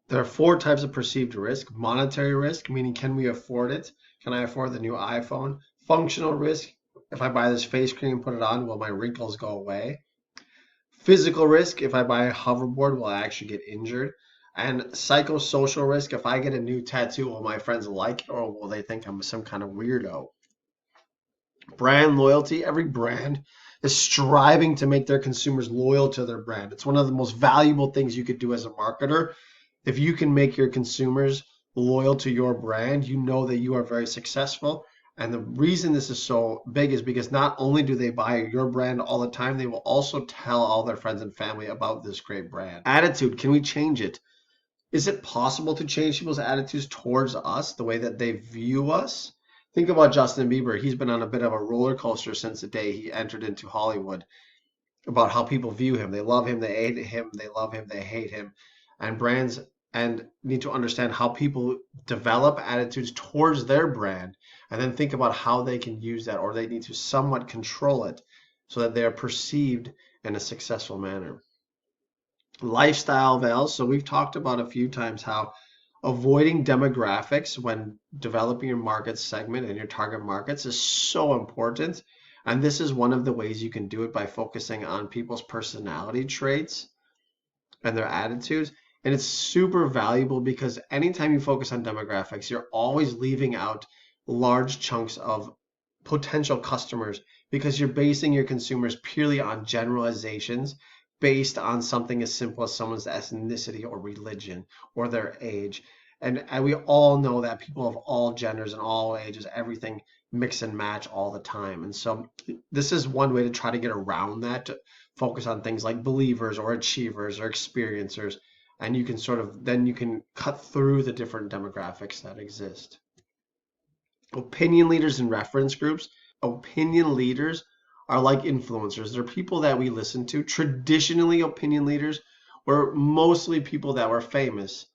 There are four types of perceived risk. Monetary risk, meaning can we afford it? Can I afford the new iPhone? Functional risk, if I buy this face cream and put it on, will my wrinkles go away? Physical risk, if I buy a hoverboard, will I actually get injured? And psychosocial risk, if I get a new tattoo, will my friends like it or will they think I'm some kind of weirdo? Brand loyalty, every brand is striving to make their consumers loyal to their brand. It's one of the most valuable things you could do as a marketer. If you can make your consumers loyal to your brand, you know that you are very successful. And the reason this is so big is because not only do they buy your brand all the time, they will also tell all their friends and family about this great brand. Attitude, can we change it? Is it possible to change people's attitudes towards us, the way that they view us? Think about Justin Bieber. He's been on a bit of a roller coaster since the day he entered into Hollywood about how people view him. They love him, they hate him, they love him, they hate him. And brands and need to understand how people develop attitudes towards their brand and then think about how they can use that or they need to somewhat control it so that they are perceived in a successful manner. Lifestyle veils. So we've talked about a few times how avoiding demographics when developing your market segment and your target markets is so important. And this is one of the ways you can do it by focusing on people's personality traits and their attitudes. And it's super valuable because anytime you focus on demographics, you're always leaving out large chunks of potential customers because you're basing your consumers purely on generalizations based on something as simple as someone's ethnicity or religion or their age. And we all know that people of all genders and all ages, everything mix and match all the time. And so this is one way to try to get around that, to focus on things like believers or achievers or experiencers. And you can sort of, then you can cut through the different demographics that exist. Opinion leaders and reference groups. Opinion leaders are like influencers. They're people that we listen to. Traditionally, opinion leaders were mostly people that were famous.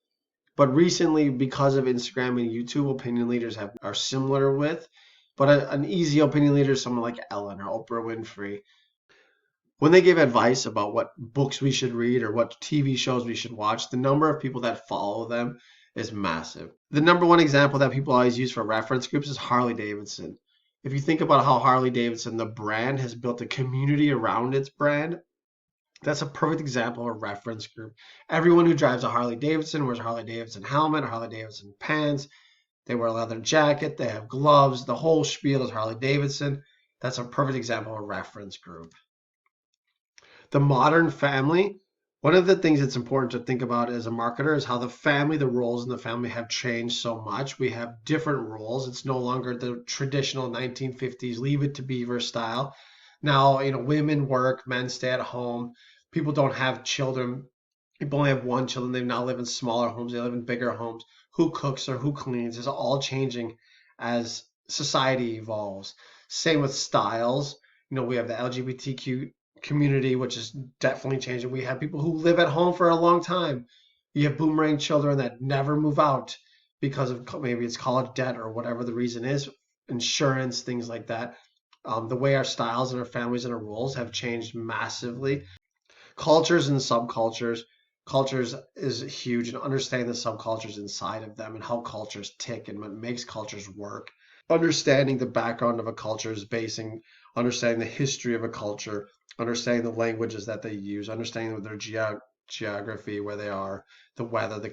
But recently, because of Instagram and YouTube, opinion leaders are similar with. But an easy opinion leader is someone like Ellen or Oprah Winfrey. When they give advice about what books we should read or what TV shows we should watch, the number of people that follow them is massive. The number one example that people always use for reference groups is Harley Davidson. If you think about how Harley Davidson, the brand, has built a community around its brand, that's a perfect example of a reference group. Everyone who drives a Harley Davidson wears a Harley Davidson helmet, a Harley Davidson pants. They wear a leather jacket. They have gloves. The whole spiel is Harley Davidson. That's a perfect example of a reference group. The modern family, one of the things that's important to think about as a marketer is how the roles in the family have changed so much. We have different roles. It's no longer the traditional 1950s leave it to beaver style. Now, women work, men stay at home. People don't have children. People only have one children. They now live in smaller homes. They live in bigger homes. Who cooks or who cleans is all changing as society evolves. Same with styles. We have the LGBTQ community, which is definitely changing. We have people who live at home for a long time. You have boomerang children that never move out because of maybe it's college debt or whatever the reason is, insurance, things like that. The way our styles and our families and our roles have changed massively. Cultures and subcultures. Cultures is huge, and understanding the subcultures inside of them and how cultures tick and what makes cultures work. Understanding the background of a culture is understanding the history of a culture, understanding the languages that they use, understanding their geography, where they are, the weather, the